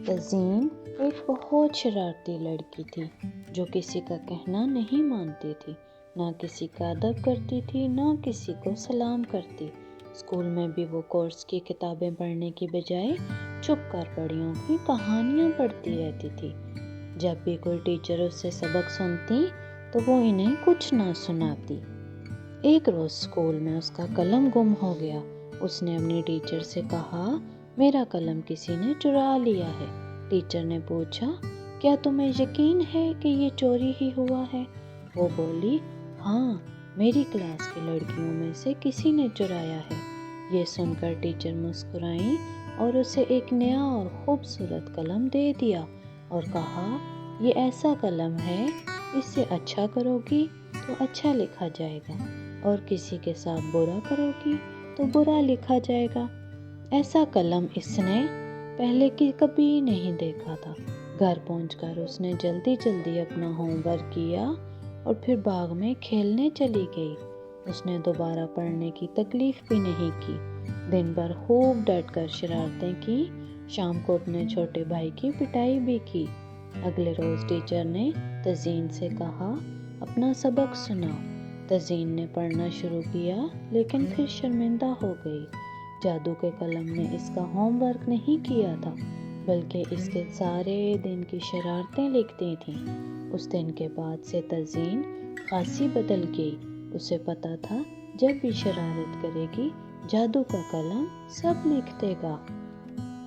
تزین ایک بہت شرارتی لڑکی تھی جو کسی کا کہنا نہیں مانتی تھی، نہ کسی کا ادب کرتی تھی، نہ کسی کو سلام کرتی۔ اسکول میں بھی وہ کورس کی کتابیں پڑھنے کی بجائے چھپ کر پریوں کی کہانیاں پڑھتی رہتی تھی۔ جب بھی کوئی ٹیچر اس سے سبق سنتی تو وہ انہیں کچھ نہ سناتی۔ ایک روز اسکول میں اس کا قلم گم ہو گیا۔ اس نے اپنی ٹیچر سے کہا، میرا قلم کسی نے چرا لیا ہے۔ ٹیچر نے پوچھا، کیا تمہیں یقین ہے کہ یہ چوری ہی ہوا ہے؟ وہ بولی، ہاں، میری کلاس کی لڑکیوں میں سے کسی نے چرایا ہے۔ یہ سن کر ٹیچر مسکرائیں اور اسے ایک نیا اور خوبصورت قلم دے دیا اور کہا، یہ ایسا قلم ہے، اس سے اچھا کرو گی تو اچھا لکھا جائے گا اور کسی کے ساتھ برا کرو گی تو برا لکھا جائے گا۔ ایسا قلم اس نے پہلے کبھی نہیں دیکھا تھا۔ گھر پہنچ کر اس نے جلدی جلدی اپنا ہوم ورک کیا اور پھر باغ میں کھیلنے چلی گئی۔ اس نے دوبارہ پڑھنے کی تکلیف بھی نہیں کی۔ دن بھر خوب ڈٹ کر شرارتیں کی، شام کو اپنے چھوٹے بھائی کی پٹائی بھی کی۔ اگلے روز ٹیچر نے تزین سے کہا، اپنا سبق سناؤ۔ تزین نے پڑھنا شروع کیا لیکن پھر شرمندہ ہو گئی۔ جادو کے قلم نے اس کا ہوم ورک نہیں کیا تھا بلکہ اس کے سارے دن کی شرارتیں لکھتی تھیں۔ اس دن کے بعد سے تزین خاصی بدل گئی۔ اسے پتا تھا جب بھی شرارت کرے گی جادو کا قلم سب لکھ دے گا۔